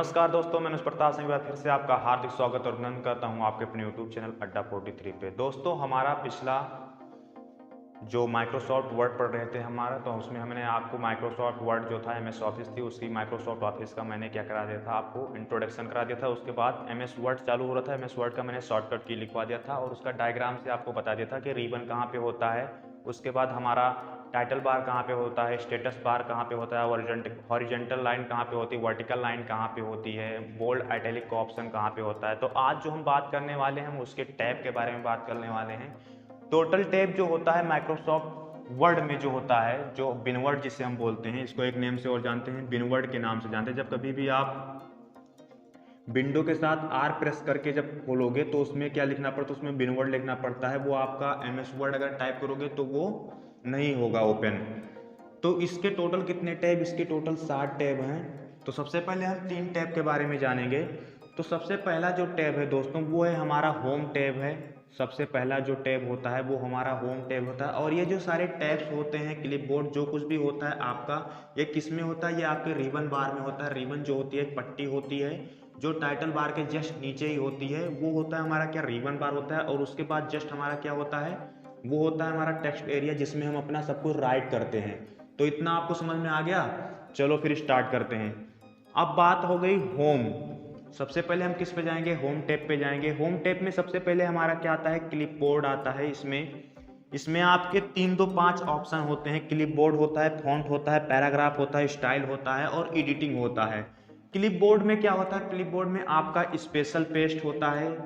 नमस्कार दोस्तों, मैं अनुज प्रताप सिंह फिर से आपका हार्दिक स्वागत और अभिनंदन करता हूं आपके अपने यूट्यूब चैनल अड्डा 43 पे। दोस्तों, हमारा पिछला जो माइक्रोसॉफ्ट वर्ड पढ़ रहे थे हमारा, तो उसमें हमने आपको माइक्रोसॉफ्ट वर्ड जो था एमएस ऑफिस थी, उसकी माइक्रोसॉफ्ट ऑफिस का मैंने क्या करा दिया था, आपको इंट्रोडक्शन करा दिया था। उसके बाद एमएस वर्ड चालू हो रहा था, एमएस वर्ड का मैंने शॉर्टकट की लिखवा दिया था और उसका डायग्राम से आपको बता दिया था कि रिबन कहाँ पे होता है। उसके बाद हमारा टाइटल बार कहाँ पे होता है, स्टेटस बार कहाँ पे होता है, हॉरिजेंटल लाइन कहाँ पे होती है, वर्टिकल लाइन कहाँ पे होती है, बोल्ड आइटैलिक का ऑप्शन कहाँ पे होता है। तो आज जो हम बात करने वाले हैं हम उसके टैब के बारे में बात करने वाले हैं। टोटल टैब जो होता है माइक्रोसॉफ्ट वर्ड में जो होता है, जो बिनवर्ड जिसे हम बोलते हैं, इसको एक नेम से और जानते हैं, बिनवर्ड के नाम से जानते हैं। जब कभी भी आप विंडो के साथ आर प्रेस करके जब खोलोगे तो उसमें क्या लिखना पड़ता है, उसमें बिनवर्ड लिखना पड़ता है। वो आपका एमएस वर्ड अगर टाइप करोगे तो वो नहीं होगा ओपन। तो इसके टोटल कितने टैब, इसके टोटल 7 टैब हैं। तो सबसे पहले हम 3 टैब के बारे में जानेंगे। तो सबसे पहला जो टैब है दोस्तों वो है हमारा होम टैब है। सबसे पहला जो टैब होता है वो हमारा होम टैब होता है। और ये जो सारे टैब्स होते हैं, क्लिपबोर्ड जो कुछ भी होता है आपका, ये किस में होता है, ये आपके रिबन बार में होता है। रिबन जो होती है एक पट्टी होती है जो टाइटल बार के जस्ट नीचे ही होती है, वो होता है हमारा क्या, रिबन बार होता है। और उसके बाद जस्ट हमारा क्या होता है, वो होता है हमारा टेक्स्ट एरिया जिसमें हम अपना सब कुछ राइट करते हैं। तो इतना आपको समझ में आ गया। चलो फिर स्टार्ट करते हैं। अब बात हो गई होम। सबसे पहले हम किस पे जाएंगे, होम टैब पे जाएंगे। होम टैब में सबसे पहले हमारा क्या आता है, क्लिपबोर्ड आता है। इसमें आपके 3-5 ऑप्शन होते हैं। क्लिपबोर्ड होता है, फॉन्ट होता है, पैराग्राफ होता है, स्टाइल होता है और एडिटिंग होता है। क्लिपबोर्ड में क्या होता है, क्लिपबोर्ड में आपका स्पेशल पेस्ट होता है,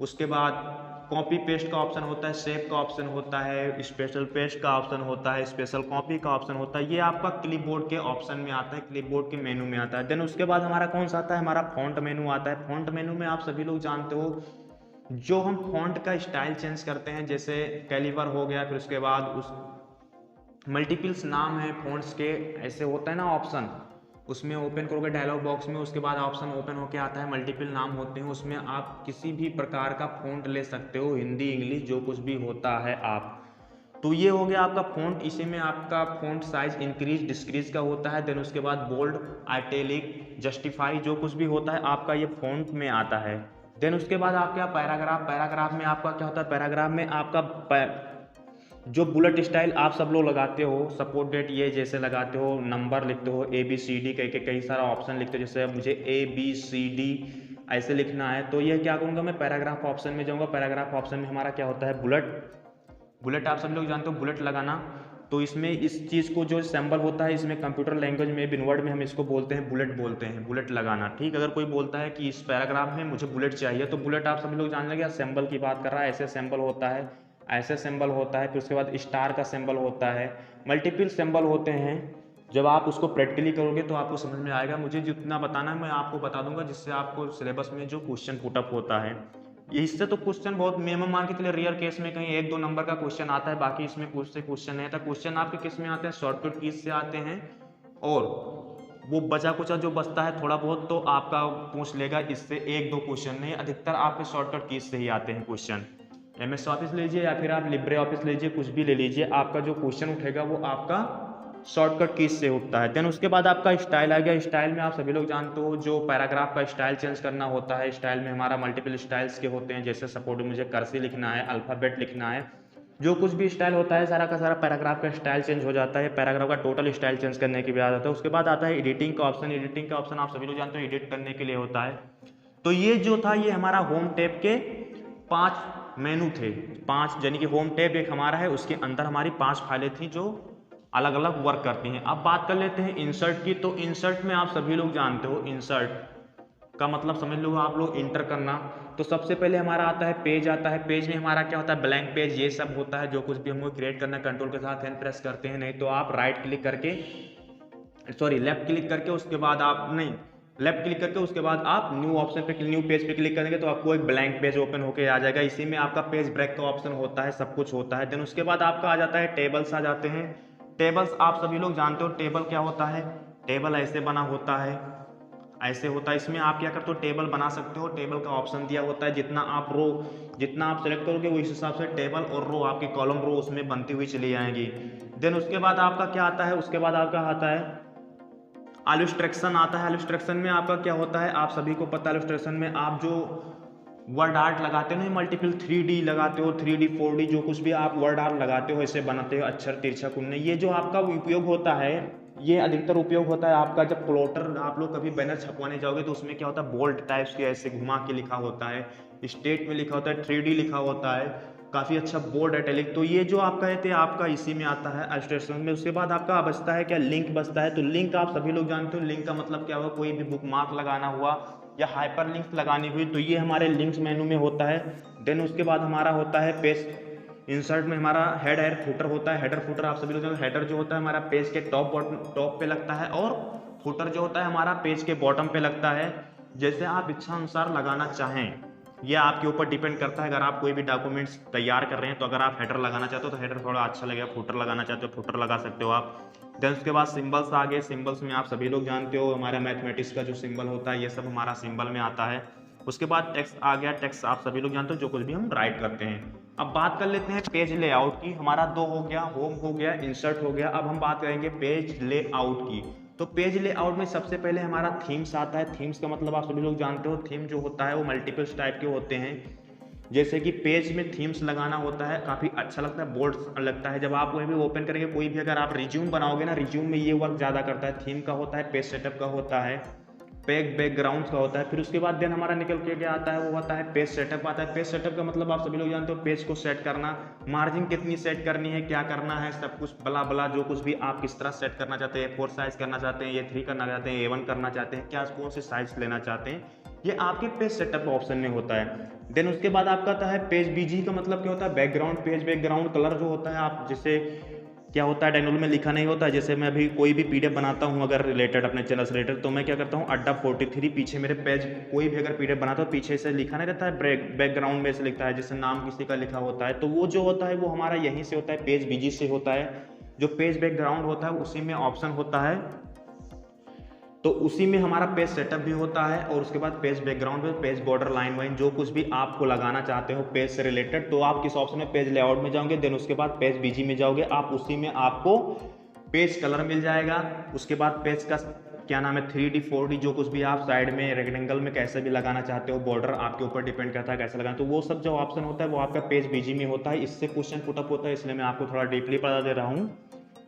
उसके बाद कॉपी पेस्ट का ऑप्शन होता है, सेव का ऑप्शन होता है, स्पेशल पेस्ट का ऑप्शन होता है, स्पेशल कॉपी का ऑप्शन होता है। ये आपका क्लिपबोर्ड के ऑप्शन में आता है, क्लिपबोर्ड के मेनू में आता है। देन उसके बाद हमारा कौन सा आता है, हमारा फॉन्ट मेनू आता है। फॉन्ट मेनू में आप सभी लोग जानते हो, जो हम फॉन्ट का स्टाइल चेंज करते हैं, जैसे कैलिबर हो गया, फिर उसके बाद उस मल्टीपल्स नाम है फॉन्ट्स के, ऐसे होता है ना ऑप्शन, उसमें ओपन करोगे डायलॉग बॉक्स में, उसके बाद ऑप्शन ओपन होके आता है, मल्टीपल नाम होते हैं, उसमें आप किसी भी प्रकार का फॉन्ट ले सकते हो, हिंदी इंग्लिश जो कुछ भी होता है आप। तो ये हो गया आपका फॉन्ट। इसी में आपका फॉन्ट साइज इंक्रीज डिस्क्रीज का होता है। देन उसके बाद बोल्ड, आइटैलिक, जस्टिफाई जो कुछ भी होता है आपका ये फॉन्ट में आता है। देन उसके बाद आपका पैराग्राफ। पैराग्राफ में आपका क्या होता है, पैराग्राफ में आपका जो बुलेट स्टाइल आप सब लोग लगाते हो, सपोर्ट डेट ये जैसे लगाते हो, नंबर लिखते हो, ABCD कह के कई सारा ऑप्शन लिखते हो, जैसे मुझे ABCD ऐसे लिखना है, तो ये क्या करूँगा, मैं पैराग्राफ ऑप्शन में जाऊँगा। पैराग्राफ ऑप्शन में हमारा क्या होता है, बुलेट आप सब लोग जानते हो, बुलेट लगाना। तो इसमें इस चीज़ को जो सिंबल होता है, इसमें कंप्यूटर लैंग्वेज में बिनवर्ड में हम इसको बोलते हैं बुलेट, बोलते हैं बुलेट लगाना। ठीक, अगर कोई बोलता है कि इस पैराग्राफ में मुझे बुलेट चाहिए, तो बुलेट आप सभी लोग जान लेंगे सिंबल की बात कर रहा है, ऐसे सिंबल होता है, ऐसे सिंबल होता है, फिर उसके बाद स्टार का सिंबल होता है, मल्टीपल सिंबल होते हैं। जब आप उसको प्रैक्टिकली करोगे तो आपको समझ में आएगा। मुझे जितना बताना है मैं आपको बता दूंगा, जिससे आपको सिलेबस में जो क्वेश्चन पुटअप होता है, इससे तो क्वेश्चन बहुत मिनिमम मान के चलिए, रेयर केस में कहीं 1-2 नंबर का क्वेश्चन आता है, बाकी इसमें कुछ से क्वेश्चन नहीं आता। क्वेश्चन आपके किस में आते हैं, शॉर्टकट कीज से आते हैं, और वो बचा कुचा जो बचता है थोड़ा बहुत तो आपका पूछ लेगा। इससे 1-2 क्वेश्चन नहीं, अधिकतर आपके शॉर्टकट कीज से ही आते हैं क्वेश्चन। MS ऑफिस लीजिए या फिर आप लिब्रे ऑफिस लीजिए, कुछ भी ले लीजिए, आपका जो क्वेश्चन उठेगा वो आपका शॉर्टकट कीज से उठता है। देन उसके बाद आपका स्टाइल आ गया। स्टाइल में आप सभी लोग जानते हो, जो पैराग्राफ का स्टाइल चेंज करना होता है। स्टाइल में हमारा मल्टीपल स्टाइल्स के होते हैं, जैसे सपोर्ट मुझे कर्सी लिखना है, अल्फ़ाबेट लिखना है, जो कुछ भी स्टाइल होता है सारा का सारा पैराग्राफ का स्टाइल चेंज हो जाता है। पैराग्राफ का टोटल स्टाइल चेंज करने के बाद आता है। उसके बाद आता है एडिटिंग का ऑप्शन। एडिटिंग का ऑप्शन आप सभी लोग जानते हो एडिट करने के लिए होता है। तो ये जो था, ये हमारा होम टैब के 5 मेनू थे। 5 यानी कि होम टैब एक हमारा है, उसके अंदर हमारी 5 फाइलें थी जो अलग अलग वर्क करती हैं। अब बात कर लेते हैं इंसर्ट की। तो इंसर्ट में आप सभी लोग जानते हो, इंसर्ट का मतलब समझ लो आप लोग इंटर करना। तो सबसे पहले हमारा आता है पेज, आता है पेज में हमारा क्या होता है, ब्लैंक पेज, ये सब होता है। जो कुछ भी हमको क्रिएट करना है कंट्रोल के साथ एन प्रेस करते हैं, नहीं तो आप राइट क्लिक करके, सॉरी लेफ्ट क्लिक करके, उसके बाद आप नहीं लेफ्ट क्लिक करके उसके बाद आप न्यू ऑप्शन पे, न्यू पेज पे क्लिक करेंगे तो आपको एक ब्लैंक पेज ओपन होके आ जाएगा। इसी में आपका पेज ब्रेक का ऑप्शन होता है, सब कुछ होता है। देन उसके बाद आपका आ जाता है टेबल्स, आ जाते हैं टेबल्स। आप सभी लोग जानते हो टेबल क्या होता है, टेबल ऐसे बना होता है, ऐसे होता है। इसमें आप क्या करते हो, टेबल बना सकते हो। टेबल का ऑप्शन दिया होता है, जितना आप सेलेक्ट करोगे उस हिसाब से टेबल और रो, आपकी कॉलम रो उसमें बनती हुई चली आएंगी। देन उसके बाद आपका क्या आता है, उसके बाद आपका आता है इलस्ट्रेशन आता है। इलस्ट्रेशन में आपका क्या होता है, आप सभी को पता है, इलस्ट्रेशन में आप जो वर्ड आर्ट लगाते हो, मल्टीपल 3D लगाते हो, 3D 4D जो कुछ भी आप वर्ड आर्ट लगाते हो, ऐसे बनाते हो अक्षर तिरछा कुन्ने, ये जो आपका उपयोग होता है, ये अधिकतर उपयोग होता है आपका जब प्लॉटर, आप लोग कभी बैनर छपवाने जाओगे तो उसमें क्या होता है, बोल्ड टाइप्स के ऐसे घुमा के लिखा होता है, स्टेट में लिखा होता है, 3D लिखा होता है, काफ़ी अच्छा बोल्ड इटैलिक, तो ये जो आपका है आपका इसी में आता है इलस्ट्रेशन में। उसके बाद आपका बचता है क्या, लिंक बचता है। तो लिंक आप सभी लोग जानते हो, लिंक का मतलब क्या हुआ, कोई भी बुक मार्क लगाना हुआ या हाइपर लिंक्स लगानी हुई, तो ये हमारे लिंक्स मेनू में होता है। देन उसके बाद हमारा होता है पेज इंसर्ट में हमारा हेड एंड फुटर होता है। हेडर फुटर आप सभी लोग जानते हो, हेडर जो होता है हमारा पेज के टॉप पे लगता है और फुटर जो होता है हमारा पेज के बॉटम पे लगता है। जैसे आप इच्छा अनुसार लगाना चाहें, ये आपके ऊपर डिपेंड करता है। अगर आप कोई भी डॉक्यूमेंट्स तैयार कर रहे हैं तो अगर आप हेडर लगाना चाहते हो तो हेडर थोड़ा अच्छा लगेगा, फुटर लगाना चाहते हो फुटर लगा सकते हो आप। देन उसके बाद सिंबल्स आ गए। सिंबल्स में आप सभी लोग जानते हो हमारा मैथमेटिक्स का जो सिंबल होता है ये सब हमारा सिंबल में आता है। उसके बाद टेक्स्ट आ गया। टेक्स्ट आप सभी लोग जानते हो जो कुछ भी हम राइट करते हैं। अब बात कर लेते हैं पेज लेआउट की। हमारा दो हो गया, होम हो गया, इंसर्ट हो गया। अब हम बात करेंगे पेज लेआउट की। तो पेज लेआउट में सबसे पहले हमारा थीम्स आता है। थीम्स का मतलब आप सभी लोग जानते हो, थीम जो होता है वो मल्टीपल्स टाइप के होते हैं। जैसे कि पेज में थीम्स लगाना होता है, काफ़ी अच्छा लगता है, बोल्ड लगता है। जब आप कोई भी ओपन करेंगे, कोई भी अगर आप रिज्यूम बनाओगे ना, रिज्यूम में ये वर्क ज़्यादा करता है। थीम का होता है, पेज सेटअप का होता है, बैकग्राउंड का होता है। फिर उसके बाद देन हमारा निकल के क्या आता है, वो होता है पेज सेटअप आता है। पेज सेटअप का मतलब आप सभी लोग जानते हो, पेज को सेट करना, मार्जिन कितनी सेट करनी है, क्या करना है, सब कुछ बला बला जो कुछ भी आप किस तरह सेट करना चाहते हैं, A4 साइज करना चाहते हैं, A3 करना चाहते हैं, A1 करना चाहते हैं, क्या कौन से साइज लेना चाहते हैं, ये आपके पेज सेटअप ऑप्शन में होता है। देन उसके बाद आपका आता है पेज बीजी का मतलब क्या होता है, बैकग्राउंड पेज, बैकग्राउंड कलर जो होता है, आप जैसे क्या होता है डायनोल में लिखा नहीं होता है। जैसे मैं अभी कोई भी पीडीएफ बनाता हूँ अगर रिलेटेड अपने चैनल से रिलेटेड, तो मैं क्या करता हूँ, अड्डा 43 पीछे मेरे पेज कोई भी अगर पीडीएफ बनाता हूँ पीछे से लिखा नहीं रहता है, बैकग्राउंड में से लिखता है, जैसे नाम किसी का लिखा होता है, तो वो जो होता है वो हमारा यहीं से होता है, पेज बीजी से होता है। जो पेज बैकग्राउंड होता है उसी में ऑप्शन होता है, तो उसी में हमारा पेज सेटअप भी होता है। और उसके बाद पेज बैकग्राउंड में पेज बॉर्डर लाइन वाइन जो कुछ भी आपको लगाना चाहते हो पेज से रिलेटेड, तो आप किस ऑप्शन में, पेज लेआउट में जाओगे। देन उसके बाद पेज बीजी में जाओगे, आप उसी में आपको पेज कलर मिल जाएगा। उसके बाद पेज का क्या नाम है, 3D 4D जो कुछ भी आप साइड में रेक्टेंगल में कैसे भी लगाना चाहते हो, बॉर्डर आपके ऊपर डिपेंड करता है कैसे लगाना, तो वो सब जो ऑप्शन होता है वो आपका पेज बीजी में होता है। इससे क्वेश्चन पुटअप होता है, इसलिए मैं आपको थोड़ा डीपली बता दे रहा हूँ,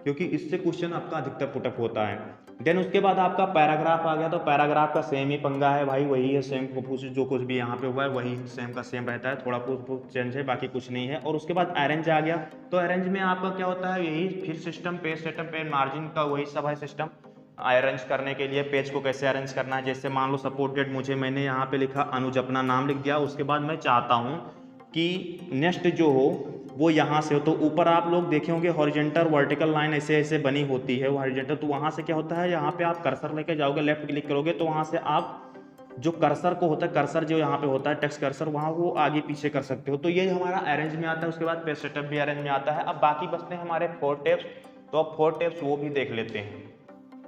क्योंकि इससे क्वेश्चन आपका अधिकतर पुटअप होता है। देन उसके बाद आपका पैराग्राफ आ गया। तो पैराग्राफ का सेम ही पंगा है भाई, वही है सेम, जो कुछ भी यहाँ पे हुआ है वही सेम का सेम रहता है, थोड़ा कुछ चेंज है, बाकी कुछ नहीं है। और उसके बाद अरेंज आ गया। तो अरेंज में आपका क्या होता है, यही फिर system, page setup, page margin का वही सब है सिस्टम। अरेंज करने के लिए पेज को कैसे अरेंज करना है, जैसे मान लो सपोर्टेड, मैंने यहाँ पे लिखा अनुज, अपना नाम लिख दिया। उसके बाद मैं चाहता हूँ कि नेक्स्ट जो हो वो यहाँ से हो, तो ऊपर आप लोग देखे होंगे हॉरिजेंटल वर्टिकल लाइन ऐसे ऐसे बनी होती है हॉरिजेंटल, तो वहाँ से क्या होता है, यहाँ पे आप कर्सर लेके जाओगे, लेफ्ट क्लिक करोगे तो वहाँ से आप जो कर्सर को होता है, कर्सर जो यहाँ पे होता है टेक्स्ट कर्सर, वहाँ वो आगे पीछे कर सकते हो। तो ये हमारा अरेंज में आता है। उसके बाद पेज सेटअप भी अरेंज में आता है। अब बाकी बचते हैं हमारे 4 टेप्स, तो अब 4 टेप्स वो भी देख लेते हैं।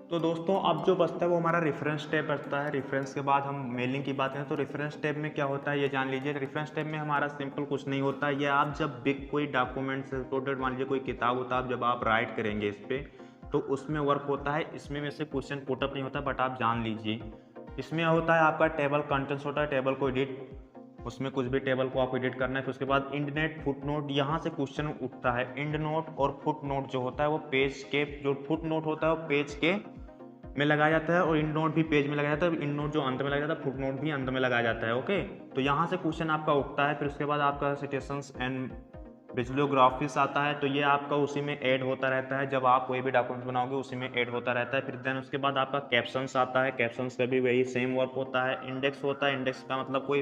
तो दोस्तों अब जो बचता है वो हमारा रेफरेंस टैब बचता है। रेफरेंस के बाद हम मेलिंग की बात करें तो रेफरेंस टैब में क्या होता है ये जान लीजिए। रेफरेंस टैब में हमारा सिंपल कुछ नहीं होता है, ये आप जब बिग कोई डॉक्यूमेंट से रिलेटेड, मान लीजिए कोई किताब होता है, जब आप राइट करेंगे इस पर तो उसमें वर्क होता है। इसमें वैसे क्वेश्चन पुटअप नहीं होता, बट आप जान लीजिए इसमें होता है आपका टेबल कंटेंट्स होता है, टेबल को एडिट, उसमें कुछ भी टेबल को आपको एडिट करना है। फिर उसके बाद इंड नेट, फुट नोट, यहाँ से क्वेश्चन उठता है। इंड नोट और फुट नोट जो होता है वो पेज के, जो फुट नोट होता है वो पेज के में लगाया जाता है और इंड नोट भी पेज में लगाया जाता है। इंड नोट जो अंत में लगाया जाता है, फुट नोट भी अंत में लगाया जाता है। ओके, तो यहाँ से क्वेश्चन आपका उठता है। फिर उसके बाद आपका सिटेशंस एंड बिब्लियोग्राफिस आता है, तो ये आपका उसी में ऐड होता रहता है, जब आप कोई भी डॉक्यूमेंट बनाओगे उसी में ऐड होता रहता है। फिर देन उसके बाद आपका कैप्शंस आता है। कैप्शंस का भी वही सेम वर्क होता है। इंडेक्स होता है, इंडेक्स का मतलब कोई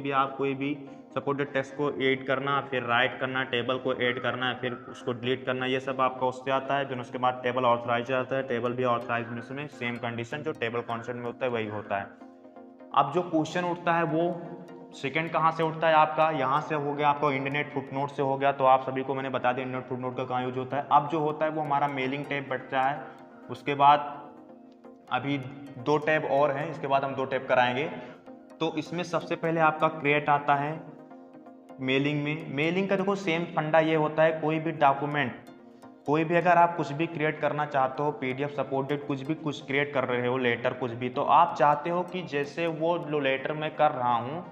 भी सपोर्टेड टेक्स्ट को ऐड करना, फिर राइट करना, टेबल को ऐड करना है, फिर उसको डिलीट करना, ये सब आपका उससे आता है। फिर उसके बाद टेबल ऑथराइज आता है। टेबल भी ऑथराइज में सेम कंडीशन जो टेबल कॉन्सेप्ट में होता है वही होता है। अब जो क्वेश्चन उठता है वो सेकंड कहाँ से उठता है आपका, यहाँ से हो गया आपका इंटरनेट फुटनोट से हो गया। तो आप सभी को मैंने बता दिया इंटरनेट फुटनोट का कहाँ यूज होता है। अब जो होता है वो हमारा मेलिंग टैब बचता है। उसके बाद अभी 2 टैब और हैं, इसके बाद हम 2 टैब कराएंगे। तो इसमें सबसे पहले आपका क्रिएट आता है मेलिंग में। मेलिंग का देखो सेम फंडा ये होता है, कोई भी डॉक्यूमेंट कोई भी अगर आप कुछ भी क्रिएट करना चाहते हो, पीडीएफ सपोर्टेड कुछ क्रिएट कर रहे हो, लेटर कुछ भी, तो आप चाहते हो कि जैसे वो जो लेटर मैं कर रहा हूँ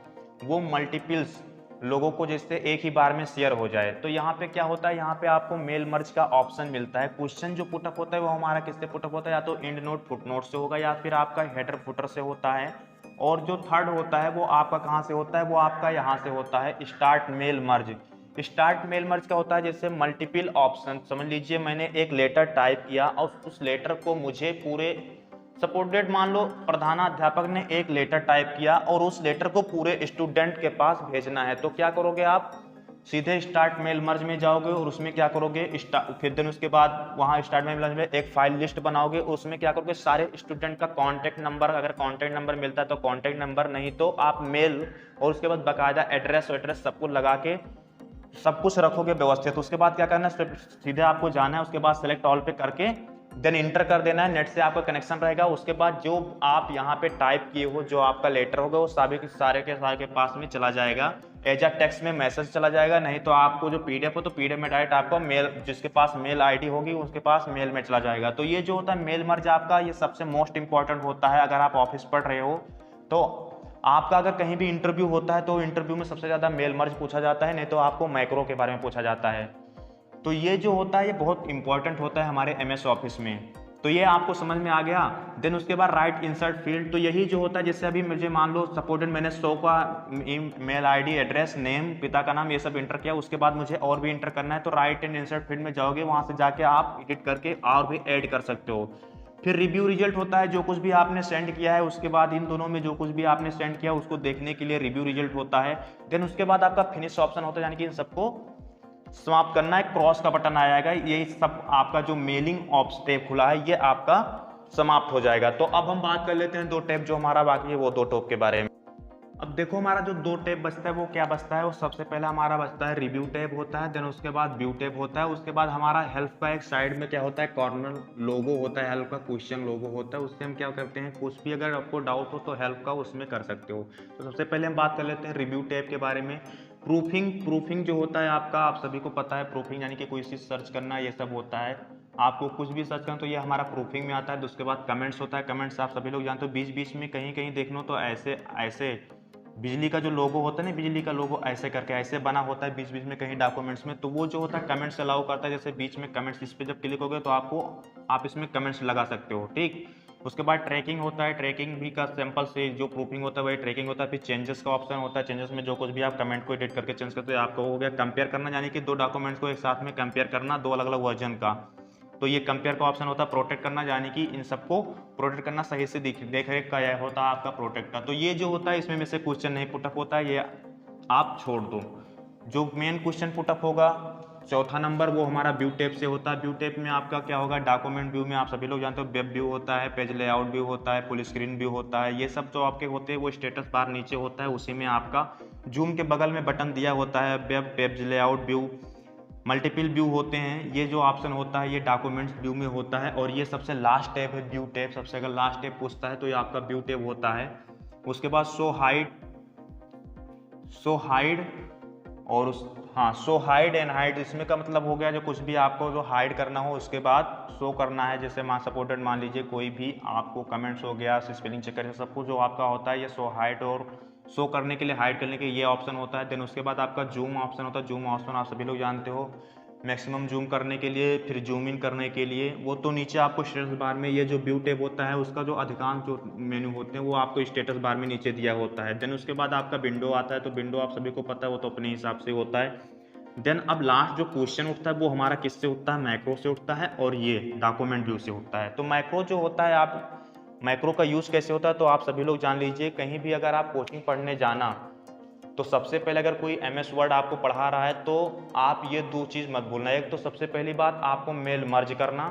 वो मल्टीपल्स लोगों को जैसे एक ही बार में शेयर हो जाए। तो यहाँ पे क्या होता है, यहाँ पे आपको मेल मर्ज का ऑप्शन मिलता है। क्वेश्चन जो पुटअप होता है वो हमारा किससे पुटअप होता है, या तो एंड नोट फुट नोट से होगा या फिर आपका हेडर फुटर से होता है। और जो थर्ड होता है वो आपका कहाँ से होता है, वो आपका यहाँ से होता है, start mail merge. Start mail merge का होता है जैसे मल्टीपल ऑप्शन, समझ लीजिए मैंने एक लेटर टाइप किया और उस लेटर को मुझे पूरे सपोर्टेड, मान लो प्रधानाध्यापक ने एक लेटर टाइप किया और उस लेटर को पूरे स्टूडेंट के पास भेजना है, तो क्या करोगे आप, सीधे स्टार्ट मेल मर्ज में जाओगे और उसमें क्या करोगे, फिर दिन उसके बाद वहाँ स्टार्ट मेल मर्ज में एक फाइल लिस्ट बनाओगे, उसमें क्या करोगे, सारे स्टूडेंट का कॉन्टैक्ट नंबर, अगर कॉन्टैक्ट नंबर मिलता है तो कॉन्टैक्ट नंबर, नहीं तो आप मेल, और उसके बाद बाकायदा एड्रेस सब कुछ लगा के सब कुछ रखोगे व्यवस्थित। उसके बाद क्या करना है, सीधे आपको जाना है, उसके बाद सेलेक्ट ऑल पे करके देन इंटर कर देना है, नेट से आपका कनेक्शन रहेगा। उसके बाद जो आप यहाँ पे टाइप किए हो, जो आपका लेटर होगा वो सारे के पास में चला जाएगा, एज अ टेक्स्ट में मैसेज चला जाएगा, नहीं तो आपको जो पीडीएफ हो तो पीडीएफ में डायरेक्ट आपको मेल, जिसके पास मेल आईडी होगी उसके पास मेल में चला जाएगा। तो ये जो होता है मेल मर्ज आपका, ये सबसे मोस्ट इंपॉर्टेंट होता है। अगर आप ऑफिस पढ़ रहे हो तो आपका अगर कहीं भी इंटरव्यू होता है तो इंटरव्यू में सबसे ज़्यादा मेल मर्ज पूछा जाता है, नहीं तो आपको मैक्रो के बारे में पूछा जाता है। तो ये जो होता है ये बहुत इंपॉर्टेंट होता है हमारे एमएस ऑफिस में। तो ये आपको समझ में आ गया। देन उसके बाद राइट इंसर्ट फील्ड, तो यही जो होता है, जैसे अभी मुझे मान लो सपोर्टेड मैंने 100 का मेल आईडी, एड्रेस, नेम, पिता का नाम, ये सब इंटर किया, उसके बाद मुझे और भी इंटर करना है, तो राइट एंड इंसर्ट फील्ड में जाओगे, वहाँ से जाके आप एडिट करके और भी ऐड कर सकते हो। फिर रिव्यू रिजल्ट होता है, जो कुछ भी आपने सेंड किया है उसके बाद इन दोनों में जो कुछ भी आपने सेंड किया उसको देखने के लिए रिव्यू रिजल्ट होता है। देन उसके बाद आपका फिनिश ऑप्शन होता है, यानी कि इन सबको समाप्त करना है, क्रॉस का बटन आ जाएगा, ये सब आपका जो मेलिंग ऑप्शन टैब खुला है ये आपका समाप्त हो जाएगा। तो अब हम बात कर लेते हैं 2 टैब जो हमारा बाकी है, वो 2 टैब के बारे में। अब देखो हमारा जो 2 टैब बचता है वो क्या बचता है, वो सबसे पहला हमारा बचता है रिव्यू टैब होता है, देन उसके बाद व्यू टैब होता है, उसके बाद हमारा हेल्प का एक साइड में क्या होता है, कॉर्नर लोगो होता है, हेल्प का क्वेश्चन लोगो होता है, उससे हम क्या करते हैं, कुछ भी अगर आपको डाउट हो तो हेल्प का उसमें कर सकते हो। तो सबसे पहले हम बात कर लेते हैं रिव्यू टैब के बारे में। प्रूफिंग जो होता है आपका, आप सभी को पता है, प्रूफिंग यानी कि कोई चीज़ सर्च करना, ये सब होता है। आपको कुछ भी सर्च करना तो ये हमारा प्रूफिंग में आता है। उसके बाद कमेंट्स होता है, कमेंट्स आप सभी लोग जानते हो, बीच बीच में कहीं कहीं देखना तो ऐसे बिजली का जो लोगो होता है ना, बिजली का लोगो ऐसे करके ऐसे बना होता है बीच बीच में कहीं डॉक्यूमेंट्स में, तो वो जो होता है कमेंट्स अलाउ करता है, जैसे बीच में कमेंट्स, इस पर जब क्लिक हो गए तो आप इसमें कमेंट्स लगा सकते हो, ठीक। उसके बाद ट्रैकिंग होता है, ट्रैकिंग भी का सैंपल से जो प्रूफिंग होता है वही ट्रैकिंग होता है। फिर चेंजेस का ऑप्शन होता है, चेंजेस में जो कुछ भी आप कमेंट को एडिट करके चेंज करते हो, आपको हो गया कंपेयर करना, यानी कि 2 डॉक्यूमेंट्स को एक साथ में कंपेयर करना, 2 अलग अलग वर्जन का, तो ये कंपेयर का ऑप्शन होता है। प्रोटेक्ट करना, यानी कि इन सबको प्रोटेक्ट करना, सही से देख रेख का यह होता है आपका प्रोटेक्ट का। तो ये जो होता है इसमें में से क्वेश्चन नहीं पुटअप होता है, ये आप छोड़ दो। जो मेन क्वेश्चन पुटअप होगा 4था नंबर, वो हमारा व्यू टैब से होता है। व्यू टैब में आपका क्या होगा, डॉक्यूमेंट व्यू में आप सभी लोग जानते हो वेब व्यू होता है, पेज लेआउट व्यू होता है, फुल स्क्रीन व्यू होता है, ये सब जो आपके होते हैं वो स्टेटस बार नीचे होता है, उसी में आपका जूम के बगल में बटन दिया होता है, web page layout view, multiple view होते हैं। ये जो ऑप्शन होता है ये डॉक्यूमेंट्स व्यू में होता है, और ये सबसे लास्ट टैब है व्यू टैब। सबसे अगर लास्ट टैब पूछता है तो ये आपका व्यू टैब होता है। उसके बाद शो हाइड और शो हाइड एंड हाइड, इसमें का मतलब हो गया जो कुछ भी आपको जो हाइड करना हो उसके बाद शो करना है। जैसे सपोर्टेड मान लीजिए कोई भी आपको कमेंट्स हो गया, स्पेलिंग चेक करके सब कुछ जो आपका होता है ये शो हाइड और शो करने के लिए, हाइड करने के लिए ये ऑप्शन होता है। देन उसके बाद आपका जूम ऑप्शन होता है। जूम ऑप्शन आप सभी लोग जानते हो, मैक्सिमम जूम करने के लिए, फिर जूम इन करने के लिए, वो तो नीचे आपको स्टेटस बार में, ये जो व्यू टैब होता है उसका जो अधिकांश जो मेन्यू होते हैं वो आपको स्टेटस बार में नीचे दिया होता है। देन उसके बाद आपका विंडो आता है, तो विंडो आप सभी को पता है वो तो अपने हिसाब से होता है। देन अब लास्ट जो क्वेश्चन उठता है वो हमारा किससे उठता है, मैक्रो से उठता है, और ये डॉक्यूमेंट व्यू से उठता है। तो मैक्रो जो होता है, आप मैक्रो का यूज़ कैसे होता है तो आप सभी लोग जान लीजिए। कहीं भी अगर आप कोचिंग पढ़ने जाना तो सबसे पहले अगर कोई MS वर्ड आपको पढ़ा रहा है तो आप ये 2 चीज़ मत भूलना। एक तो सबसे पहली बात आपको मेल मर्ज करना,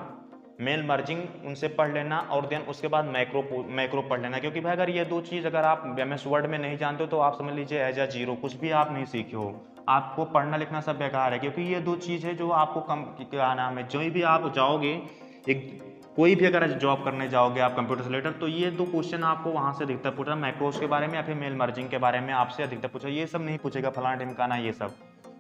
मेल मर्जिंग उनसे पढ़ लेना, और देन उसके बाद मैक्रो पढ़ लेना। क्योंकि भाई अगर ये 2 चीज़ अगर आप MS वर्ड में नहीं जानते हो तो आप समझ लीजिए एज अ जीरो, कुछ भी आप नहीं सीखे हो, आपको पढ़ना लिखना सब बेकार है। क्योंकि ये 2 चीज़ है जो आपको क्या नाम है, जो भी आप जाओगे एक कोई भी अगर जॉब करने जाओगे आप कंप्यूटर से रिलेटेड, तो ये 2 क्वेश्चन आपको वहाँ से अधिकतर पूछा, मैक्रोस के बारे में या फिर मेल मर्जिंग के बारे में आपसे अधिकतर पूछा। ये सब नहीं पूछेगा फलाना ढिमकाना, ये सब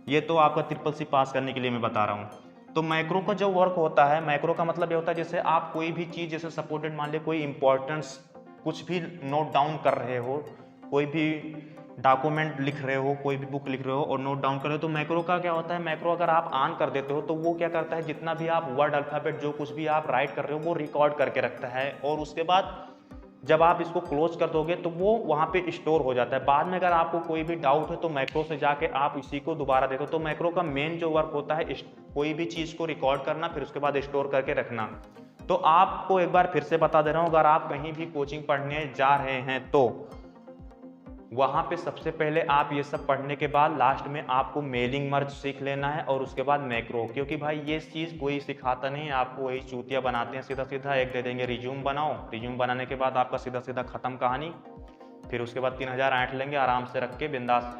ये तो आपका ट्रिपल सी पास करने के लिए मैं बता रहा हूँ। तो मैक्रो का जो वर्क होता है, मैक्रो का मतलब ये होता है जैसे आप कोई भी चीज़ जैसे सपोर्टेड मान लिया कोई इंपॉर्टेंस कुछ भी नोट डाउन कर रहे हो, कोई भी डॉक्यूमेंट लिख रहे हो, कोई भी बुक लिख रहे हो और नोट डाउन कर रहे हो, तो मैक्रो का क्या होता है, मैक्रो अगर आप ऑन कर देते हो तो वो क्या करता है, जितना भी आप वर्ड अल्फ़ाबेट जो कुछ भी आप राइट कर रहे हो वो रिकॉर्ड करके रखता है, और उसके बाद जब आप इसको क्लोज कर दोगे तो वो वहाँ पे स्टोर हो जाता है। बाद में अगर आपको कोई भी डाउट है तो मैक्रो से जाके आप इसी को दोबारा देखो। तो मैक्रो का मेन जो वर्क होता है कोई भी चीज़ को रिकॉर्ड करना, फिर उसके बाद स्टोर करके रखना। तो आपको एक बार फिर से बता दे रहा हूँ, अगर आप कहीं भी कोचिंग पढ़ने जा रहे हैं तो वहाँ पे सबसे पहले आप ये सब पढ़ने के बाद लास्ट में आपको मेलिंग मर्ज सीख लेना है और उसके बाद मैक्रो, क्योंकि भाई ये चीज़ कोई सिखाता नहीं है आपको, वही चूतिया बनाते हैं। सीधा सीधा एक दे देंगे रिज्यूम बनाओ, रिज्यूम बनाने के बाद आपका सीधा सीधा खत्म कहानी, फिर उसके बाद 3000 ऐंठ लेंगे आराम से रख के बिंदास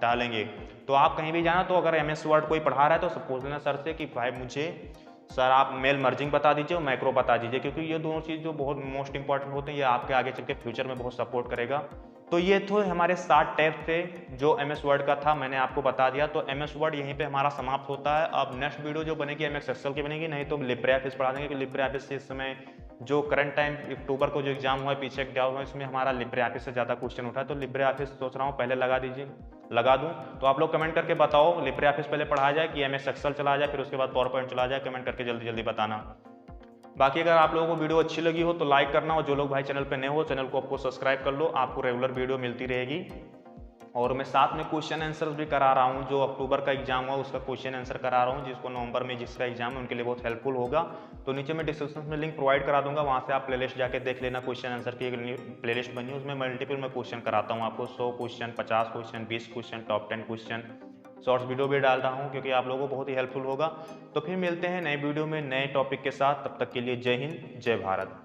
डालेंगे। तो आप कहीं भी जाना तो अगर MS वर्ड कोई पढ़ा रहा है तो पूछ लेना सर से कि भाई मुझे सर आप मेल मर्जिंग बता दीजिए और मैक्रो बता दीजिए, क्योंकि ये दोनों चीज़ जो बहुत मोस्ट इंपॉर्टेंट होते हैं, ये आपके आगे चल के फ्यूचर में बहुत सपोर्ट करेगा। तो ये तो हमारे 7 टैब थे जो MS वर्ड का था, मैंने आपको बता दिया। तो MS वर्ड यहीं पे हमारा समाप्त होता है। अब नेक्स्ट वीडियो जो बनेगी MS एक्सेल की बनेगी, नहीं तो लिब्रे ऑफिस पढ़ा देंगे, क्योंकि लिब्रे ऑफिस से इस समय जो करंट टाइम अक्टूबर को जो एग्जाम हुआ है, पीछे एग्जाम हुआ है, इसमें हमारा लिब्रे ऑफिस से ज़्यादा क्वेश्चन उठा है। तो लिब्रे ऑफिस सोच रहा हूँ पहले लगा दूँ। तो आप लोग कमेंट करके बताओ लिब्रे ऑफिस पहले पढ़ाया जाए कि MS एक्सेल चला जाए, फिर उसके बाद पावर पॉइंट चला जाए, कमेंट करके जल्दी जल्दी बताना। बाकी अगर आप लोगों को वीडियो अच्छी लगी हो तो लाइक करना, और जो लोग भाई चैनल पे नए हो चैनल को आपको सब्सक्राइब कर लो, आपको रेगुलर वीडियो मिलती रहेगी। और मैं साथ में क्वेश्चन आंसर भी करा रहा हूँ, जो अक्टूबर का एग्जाम हुआ उसका क्वेश्चन आंसर करा रहा हूँ, जिसको नवंबर में जिसका एग्जाम है उनके लिए बहुत हेल्पफुल होगा। तो नीचे मैं डिस्क्रिप्शन में लिंक प्रोवाइड करा दूंगा, वहाँ से आप प्लेलिस्ट जाके देख लेना। क्वेश्चन आंसर की एक प्लेलिस्ट बनी है, उसमें मल्टीपल मैं क्वेश्चन कराता हूँ आपको, 100 question, 50 question, 20 question, top 10 question, shorts video भी डाल रहा हूँ, क्योंकि आप लोगों को बहुत ही हेल्पफुल होगा। तो फिर मिलते हैं नए वीडियो में नए टॉपिक के साथ, तब तक के लिए जय हिंद, जय भारत।